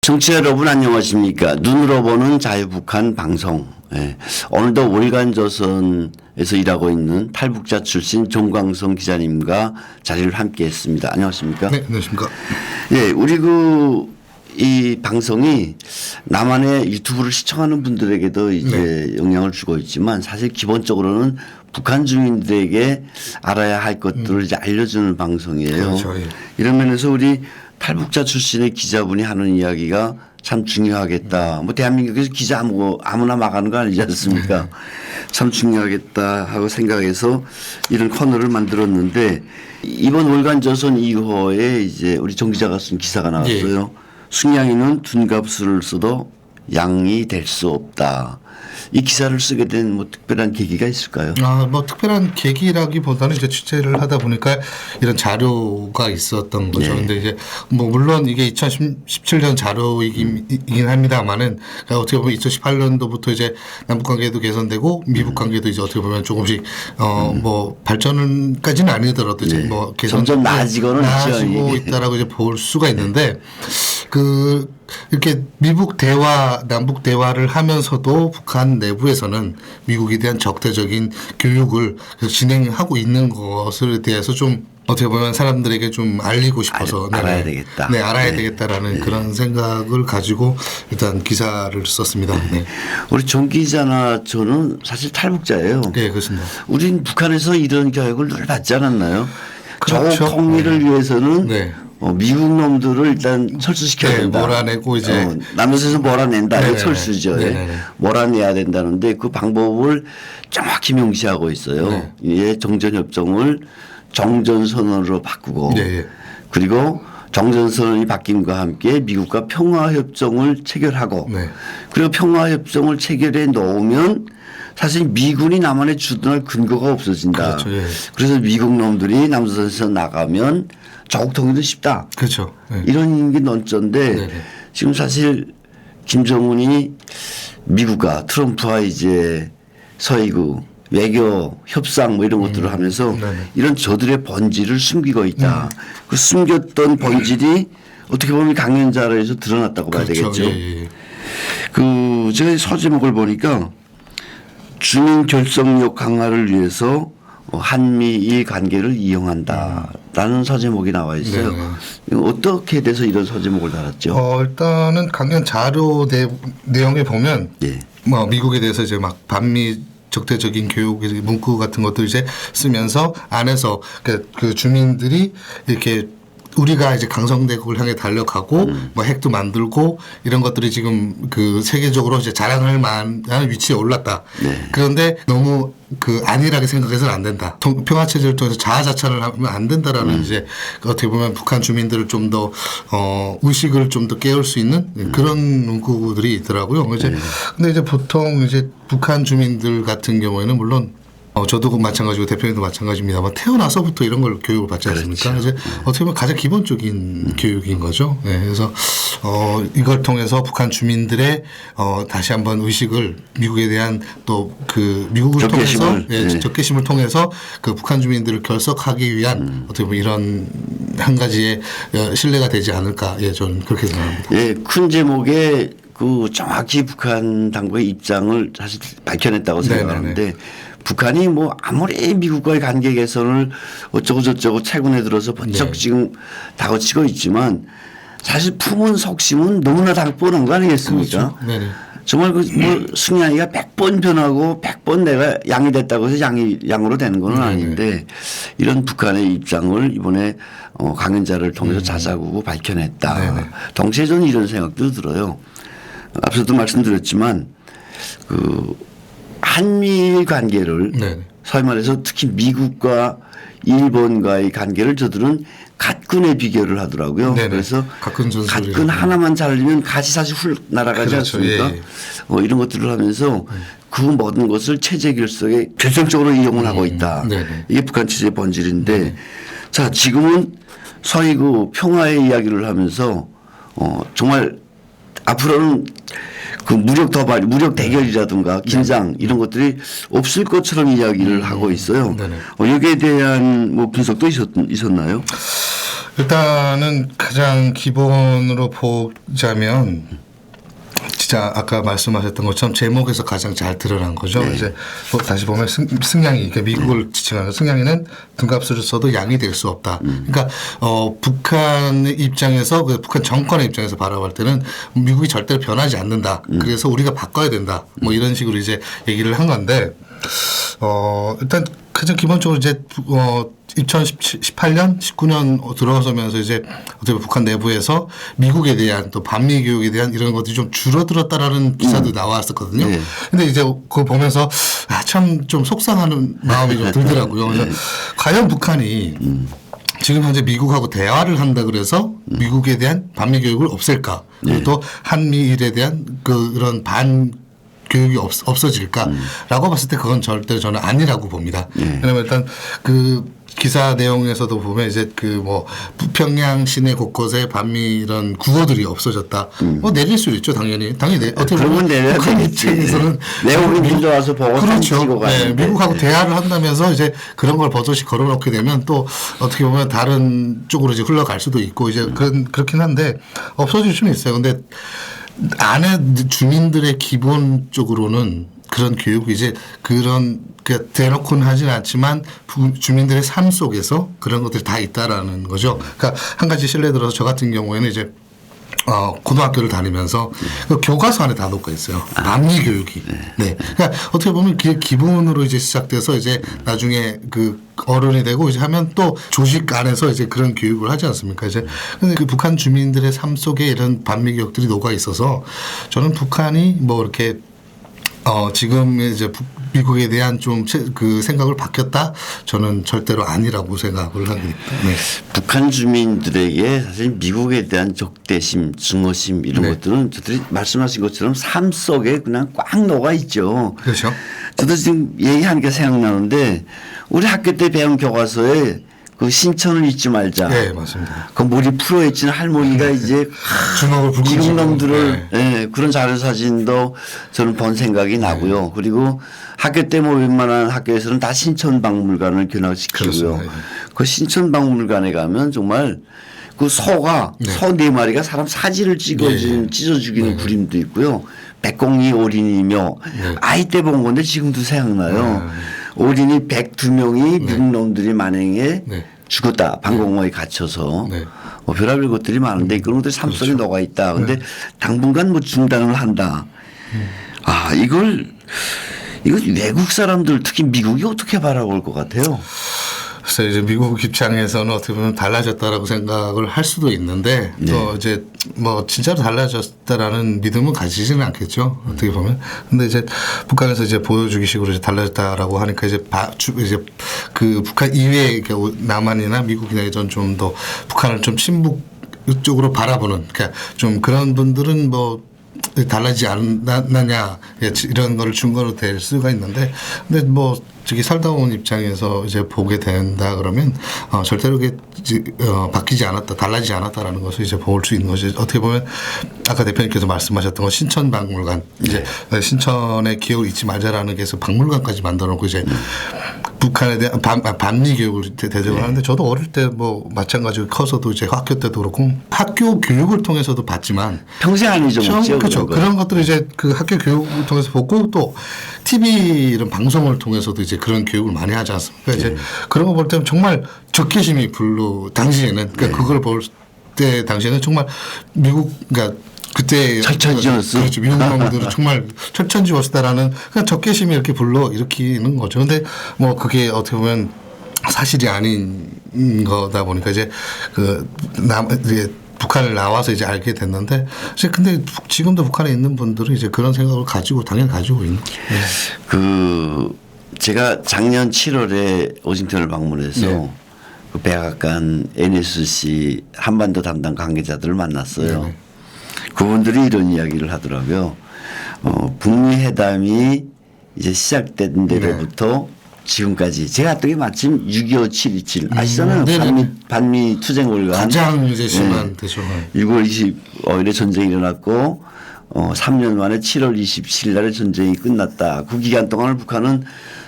청취자 여러분 안녕하십니까. 눈으로 보는 자유북한 방송. 예. 오늘도 월간조선에서 일하고 있는 탈북자 출신 종광성 기자님과 자리를 함께 했습니다. 안녕하십니까. 네, 안녕하십니까. 예, 우리 이 방송이 나만의 유튜브를 시청하는 분들에게도 이제 영향을 주고 있지만 사실 기본적으로는 북한 주민들에게 알아야 할 것들을 이제 알려주는 방송이에요. 그렇죠. 예. 이런 면에서 우리 탈북자 출신의 기자분이 하는 이야기가 참 중요하겠다. 뭐 대한민국에서 기자 아무나 막 하는 거 아니지 않습니까? 참 중요하겠다 하고 생각해서 이런 코너를 만들었는데 이번 월간조선 2호에 이제 우리 정 기자가 쓴 기사가 나왔어요. 예. 승냥이는 둔갑술을 써도 양이 될 수 없다. 이 기사를 쓰게 된 뭐 특별한 계기가 있을까요? 뭐 특별한 계기라기보다는 이제 취재를 하다 보니까 이런 자료가 있었던 거죠. 네. 근데 이제 뭐 물론 이게 2017년 자료이긴 합니다만은 어떻게 보면 2018년도부터 이제 남북 관계도 개선되고 미북 관계도 이제 어떻게 보면 조금씩 뭐 발전까지는 아니더라도 이제 네. 뭐 개선 점점 나아지고는 나아지고 있죠. 있다라고 이제 볼 수가 있는데 이렇게 미북 대화, 남북 대화를 하면서도 북한 내부에서는 미국에 대한 적대적인 교육을 계속 진행하고 있는 것에 대해서 좀 어떻게 보면 사람들에게 좀 알리고 싶어서 알아야 되겠다. 네, 알아야 네. 되겠다라는 네. 그런 생각을 가지고 일단 기사를 썼습니다. 네. 우리 정 기자나 저는 사실 탈북자예요. 네, 그렇습니다. 우린 북한에서 이런 교육을 늘 받지 않았나요? 그렇죠. 저 통일을 위해서는 네. 미국 놈들을 일단 철수시켜야 네, 된다. 몰아내고 이제 남에서 몰아낸다. 이게 네네네. 철수죠. 네네네. 몰아내야 된다는데 그 방법을 정확히 명시하고 있어요. 네. 이게 정전협정을 정전선언으로 바꾸고 네. 그리고 정전선언이 바뀜과 함께 미국과 평화협정을 체결하고 네. 그리고 평화협정을 체결해 놓으면 사실 미군이 남한에 주둔할 근거가 없어진다. 그렇죠. 예. 그래서 미국 놈들이 남조선에서 나가면 조국 통일도 쉽다. 그렇죠. 네. 이런 게 논조인데 네네. 지금 사실 김정은이 미국과 트럼프와 이제 서해구 외교 협상 뭐 이런 것들을 하면서 네네. 이런 저들의 본질을 숨기고 있다. 그 숨겼던 본질이 어떻게 보면 강연자로에서 드러났다고 봐야 그렇죠. 되겠죠. 예. 그 제가 서제목을 보니까 주민 결속력 강화를 위해서 한미일 관계를 이용한다라는 서제목이 나와 있어요. 네. 이거 어떻게 돼서 이런 서제목을 달았죠? 일단은 강연 자료 내용에 보면 예. 뭐 미국에 대해서 이제 막 반미 적대적인 교육 문구 같은 것도 이제 쓰면서 안에서 그 주민들이 이렇게 우리가 이제 강성대국을 향해 달려가고 뭐 핵도 만들고 이런 것들이 지금 그 세계적으로 이제 자랑할 만한 위치에 올랐다. 네. 그런데 너무 그 안일하게 생각해서는 안 된다. 평화 체제를 통해서 자아자찬을 하면 안 된다라는 이제 어떻게 보면 북한 주민들을 좀 더 의식을 좀 더 깨울 수 있는 그런 문구들이 있더라고요. 이제 근데 이제 보통 이제 북한 주민들 같은 경우에는 물론 저도 마찬가지고 대표님도 마찬가지입니다만 태어나서부터 이런 걸 교육을 받지 않습니까? 그렇죠. 이제 어떻게 보면 가장 기본적인 교육인 거죠. 네, 그래서 이걸 통해서 북한 주민들의 다시 한번 의식을 미국에 대한 또 그 미국을 적개심을, 통해서 네. 적개심을 통해서 그 북한 주민들을 결속하기 위한 어떻게 보면 이런 한 가지의 신뢰가 되지 않을까. 예, 저는 그렇게 생각합니다. 예, 큰 제목에 그 정확히 북한 당국의 입장을 사실 밝혀냈다고 생각하는데 네네네. 북한이 뭐 아무리 미국과의 관계 개선을 어쩌고 저쩌고 최근에 들어서 번쩍 네. 지금 다그치고 있지만 사실 품은 속심은 너무나 다 뻔한 거 아니겠습니까? 그렇죠. 네네. 정말 그 뭐 승냥이가 100번 변하고 100번 내가 양이 됐다고 해서 양으로 되는 건 아닌데 이런 북한의 입장을 이번에 강연자를 통해서 자사구고 밝혀냈다. 네네. 동시에 저는 이런 생각도 들어요. 앞서도 말씀드렸지만 그 한미일 관계를 네네. 소위 말해서 특히 미국과 일본과의 관계를 저들은 갓군에 비교를 하더라고요. 네네. 그래서 갓군 전술이라고. 갓군 하나만 잘리면 같이 사실 훌 날아가지 그렇죠. 않습니까? 예. 이런 것들을 하면서 그 모든 것을 체제 결석에 결정적으로 이용을 하고 있다. 네네. 이게 북한 체제의 본질인데 자 지금은 서해구 평화의 이야기를 하면서 정말 앞으로는 그 무력 도발, 무력 대결이라든가 긴장 이런 것들이 없을 것처럼 이야기를 하고 있어요. 네네. 여기에 대한 뭐 분석도 있었나요? 일단은 가장 기본으로 보자면 진짜 아까 말씀하셨던 것처럼 제목에서 가장 잘 드러난 거죠. 이제 다시 보면 승냥이, 그러니까 미국을 지칭하는 승냥이는 등갑수를 써도 양이 될 수 없다. 그러니까 북한의 입장에서 그 북한 정권의 입장에서 바라볼 때는 미국이 절대로 변하지 않는다. 그래서 우리가 바꿔야 된다. 뭐 이런 식으로 이제 얘기를 한 건데 일단 가장 기본적으로 이제 2018년, 19년 들어서면서 이제 어떻게 보면 북한 내부에서 미국에 대한 또 반미 교육에 대한 이런 것들이 좀 줄어들었다라는 기사도 나왔었거든요. 근데 이제 그거 보면서 참 좀 속상하는 마음이 좀 들더라고요. 그래서 과연 북한이 지금 현재 미국하고 대화를 한다 그래서 미국에 대한 반미 교육을 없앨까? 그리고 또 한미일에 대한 그런 교육이 없어질까라고 봤을 때 그건 절대로 저는 아니라고 봅니다. 왜냐하면 일단 그 기사 내용에서도 보면 이제 그 뭐 부평양 시내 곳곳에 반미 이런 구호들이 없어졌다. 뭐 내릴 수 있죠, 당연히. 어떻게 보면 내려야 되겠지. 내용이 먼저 와서 보고 그렇죠. 네, 미국하고 대화를 한다면서 이제 그런 걸 버젓이 걸어놓게 되면 또 어떻게 보면 다른 쪽으로 이제 흘러갈 수도 있고 이제 그렇긴 한데 없어질 수는 있어요. 근데 안에 주민들의 기본적으로는 그런 교육이 이제 그런 대놓고는 하진 않지만 주민들의 삶 속에서 그런 것들이 다 있다라는 거죠. 그러니까 한 가지 실례 들어서 저 같은 경우에는 이제 고등학교를 다니면서 그 교과서 안에 다 녹아 있어요. 남미 교육이. 네. 그러니까 어떻게 보면 기본으로 이제 시작돼서 이제 나중에 그 어른이 되고 이제 하면 또 조직 안에서 이제 그런 교육을 하지 않습니까? 이제 근데 그 북한 주민들의 삶 속에 이런 반미 교육들이 녹아 있어서 저는 북한이 뭐 이렇게 지금 이제 미국에 대한 좀 그 생각을 바뀌었다? 저는 절대로 아니라고 생각을 합니다. 네. 북한 주민들에게 사실 미국에 대한 적대심, 증오심 이런 것들은 저들이 말씀하신 것처럼 삶 속에 그냥 꽉 녹아 있죠. 그렇죠. 저도 지금 얘기하니까 생각나는데 우리 학교 때 배운 교과서에 그 신천을 잊지 말자. 네, 맞습니다. 그 머리 풀어헤친 할머니가 이제 주먹을 불고 미국 놈들을 그런 자료 사진도 저는 본 생각이 나고요. 그리고 학교 때 뭐 웬만한 학교에서는 다 신천박물관을 견학시키고요. 그 신천박물관에 가면 정말 그 소가 소 네 마리가 사람 사진을 찢어 죽이는 그림도 있고요. 백공리 올인이며 아이 때 본 건데 지금도 생각나요. 올인이 102명이 미국 놈들이 만행에 죽었다. 방공호에 갇혀서. 뭐 별의별 것들이 많은데 그런 것들이 삶 속에 녹아 있다. 근데 당분간 뭐 중단을 한다. 이걸 외국 사람들 특히 미국이 어떻게 바라볼 것 같아요? 그래서 이제 미국 입장에서는 어떻게 보면 달라졌다라고 생각을 할 수도 있는데 또 이제 뭐 진짜로 달라졌다라는 믿음은 가지지는 않겠죠. 어떻게 보면. 근데 이제 북한에서 이제 보여주기식으로 이제 달라졌다라고 하니까 이제 그 북한 이외의 남한이나 미국이나 이런 좀 더 북한을 좀 친북 쪽으로 바라보는 그러니까 좀 그런 분들은 뭐 달라지지 않았느냐 이런 거를 증거로 될 수가 있는데 근데 뭐 저기 살다 온 입장에서 이제 보게 된다 그러면 절대로 그게 바뀌지 않았다, 달라지지 않았다라는 것을 이제 볼 수 있는 것이 어떻게 보면 아까 대표님께서 말씀하셨던 거 신천박물관 이제 신천의 기억을 잊지 말자라는 게 해서 박물관까지 만들어놓고 이제 북한에 대한 반미 교육을 대접을 하는데 저도 어릴 때 뭐 마찬가지로 커서도 이제 학교 때도 그렇고 학교 교육을 통해서도 봤지만 평생 안 잊어먹죠. 그렇죠. 그런 것들을 이제 그 학교 교육을 통해서 보고 또 TV 이런 방송을 통해서도 이제 그런 교육을 많이 하지 않습니까? 이제 그런 거 볼 때는 정말 적개심이 당시에는 그러니까 그걸 볼 때 당시에는 정말 미국 그러니까 그때 철천지였어. 그렇죠. 미국 놈들은 정말 철천지였다라는 그냥 적개심이 이렇게 일으키는 거죠. 근데 뭐 그게 어떻게 보면 사실이 아닌 거다 보니까 이제 이제 북한을 나와서 이제 알게 됐는데 근데 지금도 북한에 있는 분들은 이제 그런 생각을 당연히 가지고 있는 거예요. 제가 작년 7월에 워싱턴을 방문해서 그 백악관 NSC 한반도 담당 관계자들을 만났어요. 그분들이 이런 이야기를 하더라고요. 북미 회담이 이제 시작된 데로부터 지금까지 제가 갔던 게 마침 6.25 7.27 아시잖아요. 반미 투쟁 월간 가장 이제 심한 대죠. 6월 25일에 전쟁이 일어났고 3년 만에 7월 27일 날에 전쟁이 끝났다. 그 기간 동안을 북한은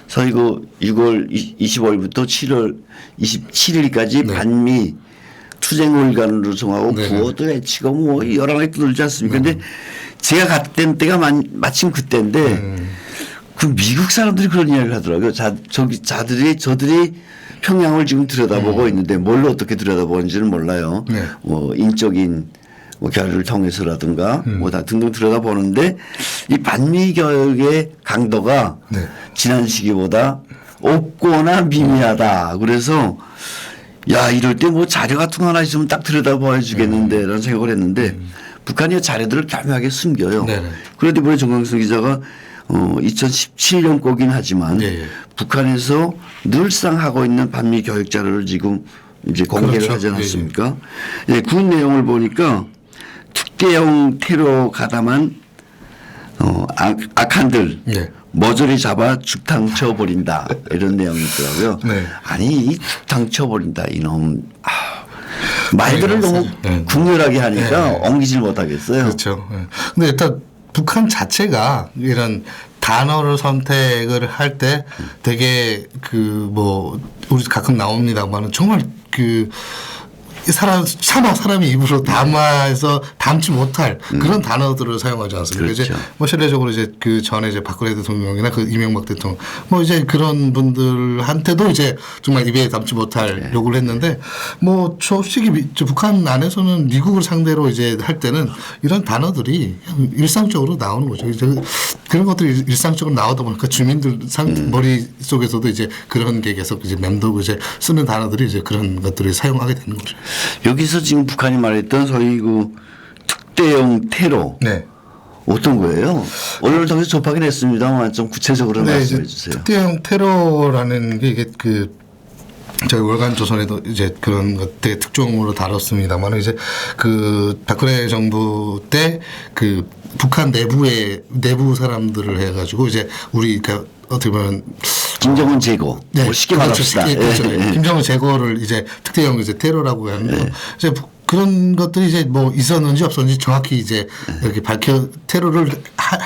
소위 그 6월 25일부터 7월 27일까지 반미 투쟁올간으로 정하고 네. 구호도 외치고 뭐 여러 가지 떠들지 않습니까? 근데 제가 갔던 때가 마침 그때인데 그 미국 사람들이 그런 이야기를 하더라고요. 저들이 평양을 지금 들여다보고 있는데 뭘로 어떻게 들여다보는지는 몰라요. 네. 뭐 인적인 뭐 결의를 통해서라든가 뭐 다 등등 들여다보는데 이 반미 교육의 강도가 네. 지난 시기보다 없거나 미미하다. 그래서 야 이럴 때 뭐 자료 같은 거 하나 있으면 딱 들여다봐 주겠는데 라는 생각을 했는데 북한이 자료들을 교묘하게 숨겨요. 네네. 그런데 이번에 정광석 기자가 2017년 거긴 하지만 예. 북한에서 늘상 하고 있는 반미 교육 자료를 지금 이제 공개를 그렇죠. 하지 않았습니까? 예, 그 내용을 보니까 특대형 테러 가담한 악한들 네. 머저리 잡아 죽탕 쳐버린다 이런 내용이 있더라고요. 네. 아니 이 죽탕 쳐버린다 이놈 말들을 너무 네. 국렬하게 하니까 네. 옮기질 못하겠어요. 그렇죠. 예. 근데 일단 북한 자체가 이런 단어를 선택을 할 때 되게 그 뭐 우리 가끔 나옵니다만은 정말 그 사람이 입으로 담아서 담지 못할 그런 단어들을 사용하지 않습니까? 그렇죠. 이제 뭐 실례적으로 이제 그 전에 이제 박근혜 대통령이나 그 이명박 대통령 뭐 이제 그런 분들한테도 이제 정말 입에 담지 못할 욕을 했는데 뭐 솔직히 북한 안에서는 미국을 상대로 이제 할 때는 이런 단어들이 일상적으로 나오는 거죠. 이제 그런 것들이 일상적으로 나오다 보니까 주민들 머릿속에서도 이제 그런 게 계속 이제 맴돌고 이제 쓰는 단어들이 이제 그런 것들을 사용하게 되는 거죠. 여기서 지금 북한이 말했던 소위 그 특대형 테러 네. 어떤 거예요? 언론을 통해서 접하긴 했습니다만 좀 구체적으로 네, 말씀해 이제 주세요. 특대형 테러라는 게 이게 그 저희 월간 조선에도 이제 그런 것 되게 특종으로 다뤘습니다만 이제 그 박근혜 정부 때 그 북한 내부 사람들을 해가지고 이제 우리 그 어떻게 보면 김정은 제거. 네, 뭐 쉽게 그렇죠. 말합시다. 예, 그렇죠. 예, 예. 김정은 제거를 이제 특대형 이제 테러라고 하는데 이제 그런 것들이 이제 뭐 있었는지 없었는지 정확히 이제 이렇게 테러를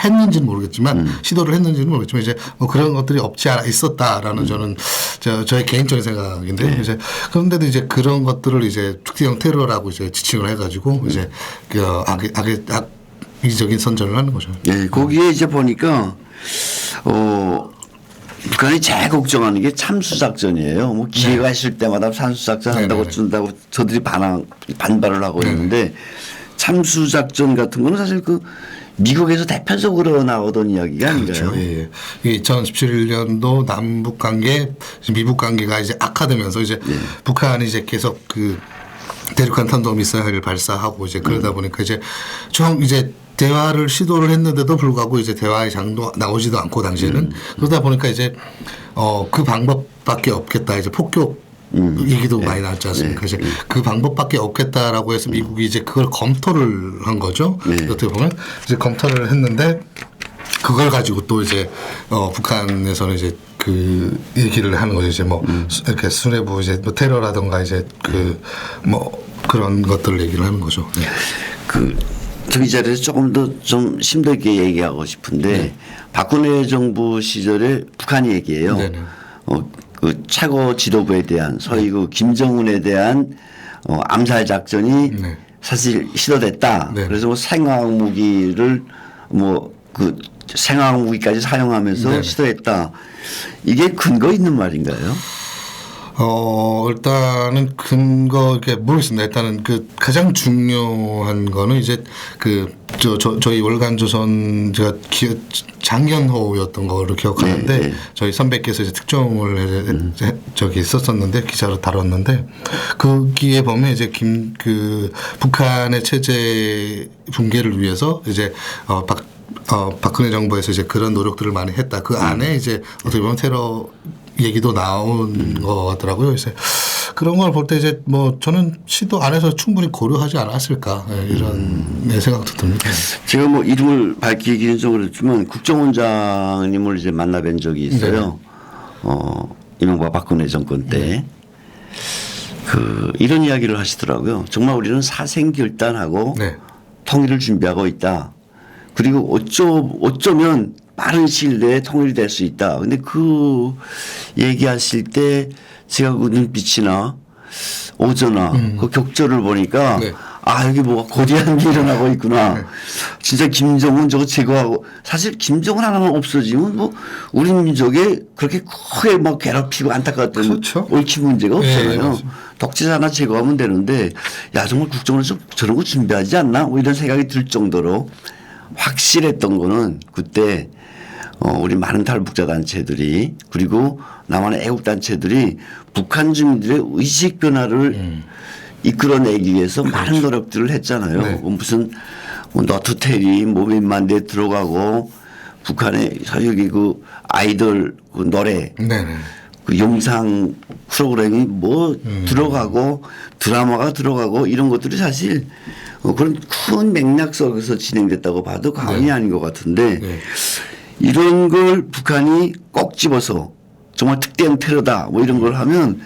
했는지는 모르겠지만 시도를 했는지는 모르겠지만 이제 뭐 그런 것들이 없지 않아 있었다라는 저는 저의 개인적인 생각인데 이제 그런데도 이제 그런 것들을 이제 특대형 테러라고 이제 지칭을 해가지고 이제 그 악의적인 선전을 하는 거죠. 예, 거기에 이제 보니까 북한이 제일 걱정하는 게 참수작전이에요. 뭐 기회가 있을 때마다 참수작전 한다고 준다고 저들이 반발을 하고 있는데 참수작전 같은 거는 사실 그 미국에서 대표적으로 나오던 이야기가 아닌가요? 그렇죠. 예. 2017년도 남북 관계, 미북 관계가 이제 악화되면서 이제 북한이 이제 계속 그 대륙간 탄도 미사일을 발사하고 이제 그러다 보니까 이제 이제 대화를 시도를 했는데도 불구하고 이제 대화의 장도 나오지도 않고 당시에는 그러다 보니까 이제 그 방법밖에 없겠다 이제 폭격 얘기도 많이 나왔지 않습니까? 이제 그 방법밖에 없겠다라고 해서 미국이 이제 그걸 검토를 한 거죠. 어떻게 보면 이제 검토를 했는데 그걸 가지고 또 이제 북한에서는 이제 그 얘기를 하는 거죠. 이제 뭐 이렇게 수뇌부 이제 뭐 테러라든가 이제 그 뭐 그런 것들을 얘기를 하는 거죠. 네. 이 자리에서 조금 더 좀 심도 있게 얘기하고 싶은데 박근혜 정부 시절에 북한이 얘기해요. 그 최고 지도부에 대한 소위 그 김정은에 대한 암살 작전이 사실 시도됐다. 그래서 뭐 생화학 무기를 뭐 그 생화학 무기까지 사용하면서 시도했다. 이게 근거 있는 말인가요? 일단은 근거, 이렇게 모르겠습니다. 일단은 그 가장 중요한 거는 이제 저희 월간조선 제가 장현호였던 거로 기억하는데 저희 선배께서 이제 특종을 저기 썼었는데 기사로 다뤘는데 거기에 보면 이제 북한의 체제 붕괴를 위해서 이제 박근혜 정부에서 이제 그런 노력들을 많이 했다. 그 안에 이제 어떻게 보면 테러 얘기도 나온 것 같더라고요. 그래서 그런 걸 볼 때 이제 뭐 저는 시도 안에서 충분히 고려하지 않았을까 이런 생각도 듭니다. 제가 뭐 이름을 밝히기는 좀 그렇지만 국정원장님을 이제 만나뵌 적이 있어요. 이명박 박근혜 정권 때. 이런 이야기를 하시더라고요. 정말 우리는 사생결단하고 통일을 준비하고 있다. 그리고 어쩌면 빠른 시일 내에 통일이 될 수 있다. 근데 그 얘기하실 때 제가 그 눈빛이나 오전화 그 격조를 보니까 네. 아 여기 뭐가 거대한 게 일어나고 있구나. 네. 진짜 김정은 저거 제거하고 사실 김정은 하나만 없어지면 뭐 우리 민족에 그렇게 크게 막 괴롭히고 안타까웠던 그렇죠. 옳힌 문제가 없잖아요. 네, 맞아요. 독재자 하나 제거하면 되는데 야 정말 국정원에서 좀 저런 거 준비하지 않나 뭐 이런 생각이 들 정도로 확실했던 거는 그때 우리 많은 탈북자 단체들이 그리고 남한의 애국 단체들이 북한 주민들의 의식 변화를 이끌어내기 위해서 많은 노력들을 했잖아요. 네. 무슨 너투테리 뭐 몇만 대 들어가고 북한의 여기 그 아이돌 그 노래 네네. 그 영상 프로그램이 뭐 들어가고 드라마가 들어가고 이런 것들이 사실 그런 큰 맥락 속에서 진행됐다고 봐도 과언이 아닌 것 같은데 네. 이런 걸 북한이 꼭 집어서 정말 특대형 테러다 뭐 이런 걸 하면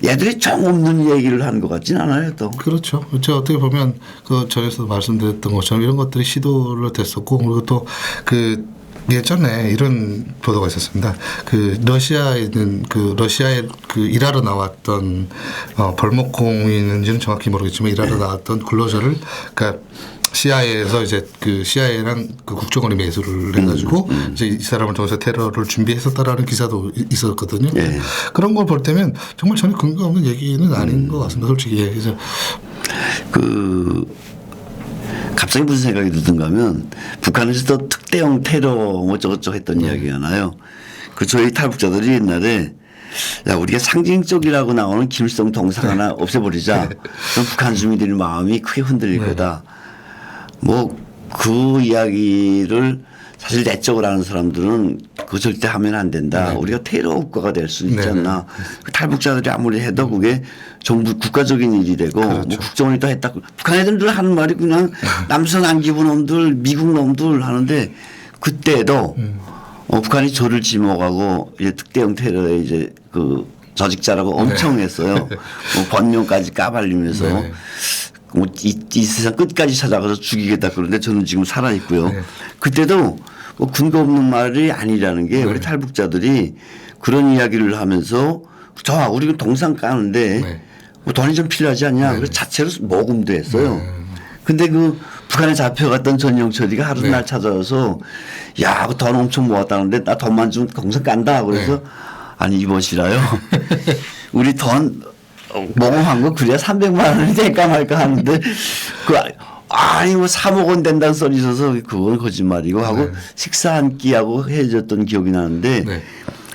얘들이 정 없는 얘기를 하는 것 같진 않아요 또. 그렇죠. 제가 어떻게 보면 그 전에서 말씀드렸던 것처럼 이런 것들이 시도를 됐었고 그리고 또 그 예전에 이런 보도가 있었습니다. 그 러시아에 있는 그 러시아에 그 일하러 나왔던 벌목공인인지는 정확히 모르겠지만 일하러 나왔던 근로자를 그러니까 CIA에서 이제 그 CIA랑 그 국정원이 매수를 해가지고 이제 이 사람을 통해서 테러를 준비했었다라는 기사도 있었거든요. 예. 그런 걸 볼 때면 정말 전혀 근거 없는 얘기는 아닌 것 같습니다. 솔직히. 예. 그래서 갑자기 무슨 생각이 들던가 하면 북한에서도 특대형 테러 뭐 저것저것 했던 이야기가 나요. 그 저희 탈북자들이 옛날에 야 우리가 상징적이라고 나오는 김일성 동상 하나 없애버리자. 그럼 북한 주민들의 마음이 크게 흔들릴 거다. 뭐 그 이야기를 사실 내적으로 하는 사람들은 그거 절대 하면 안 된다. 우리가 테러 국가가 될 수 있지 않나. 그 탈북자들이 아무리 해도 그게 정부 국가적인 일이 되고 뭐 국정원이 또 했다. 북한 애들들 하는 말이 그냥 남선 안기부 놈들 미국 놈들 하는데 그때도 북한이 저를 지목하고 이제 특대형 테러에 이제 그 조직자라고 엄청 했어요. 뭐 번명까지 까발리면서. 뭐 이 세상 끝까지 찾아가서 죽이겠다 그러는데 저는 지금 살아 있고요. 그때도 뭐 근거 없는 말이 아니라는 게 우리 탈북자들이 그런 이야기를 하면서 저 우리 동상 까는데 뭐 돈이 좀 필요하지 않냐. 그래서 자체로 모금도 했어요. 근데 그 북한에 잡혀갔던 전영철이가 하루 날 찾아와서 야, 그 돈 엄청 모았다는데 나 돈만 좀 동상 깐다. 그래서 아니 이보시라요. 우리 돈 모금한 거 그래야 300만 원이 될까 말까 하는데 아니 뭐 3억 원 된다는 소리 있어서 그건 거짓말이고 하고 식사 한 끼하고 해줬던 기억이 나는데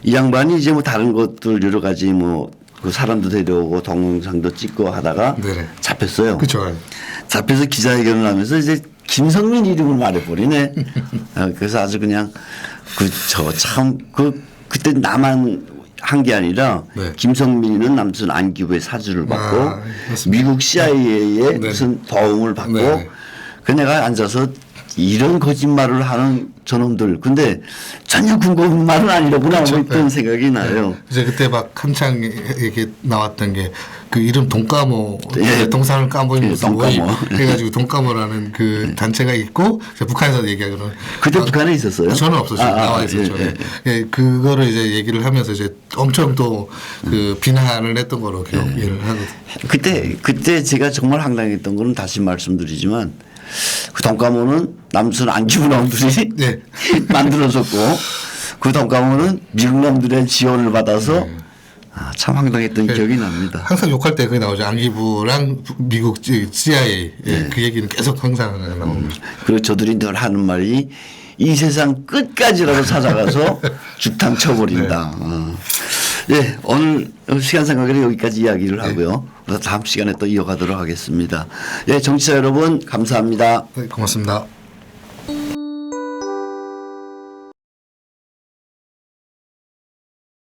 이 양반이 이제 뭐 다른 것들 여러 가지 뭐 그 사람도 데려오고 동영상도 찍고 하다가 잡혔어요. 그렇죠. 잡혀서 기자회견을 하면서 이제 김성민 이름을 말해버리네. 그래서 아주 그냥 그때 나만 한 게 아니라 김성민이는 남순 안기부의 사주를 받고 미국 CIA의 무슨 도움을 받고 그 내가 앉아서 이런 거짓말을 하는 저놈들 근데 전혀 근거 없는 말은 아니라구나 뭐 이런 생각이 나요. 이제 그때 막 한창 이렇게 나왔던 게 그 이름 돈까모 동상을 까모이 무슨 뭐 해가지고 돈까모라는 그 단체가 있고 북한에서 얘기하기로는 그때 북한에 있었어요? 저는 없었어요. 나와 있었죠. 예, 그거를 이제 얘기를 하면서 이제 엄청 또 그 비난을 했던 거로 기억을 하거든요. 그때 제가 정말 황당했던 거는 다시 말씀드리지만 그 돈까모는 남순 안기부 놈들이 만들어졌고 그 돈까모는 미국 놈들의 지원을 받아서 참 황당했던 기억이 납니다. 항상 욕할 때 그게 나오죠. 안기부랑 미국 CIA 그 얘기는 계속 항상 나옵니다. 그리고 저들이 늘 하는 말이 이 세상 끝까지라도 찾아가서 죽탕 쳐버린다. 오늘 시간 상관계로 여기까지 이야기를 하고요. 다음 시간에 또 이어가도록 하겠습니다. 정치자 여러분 감사합니다. 고맙습니다.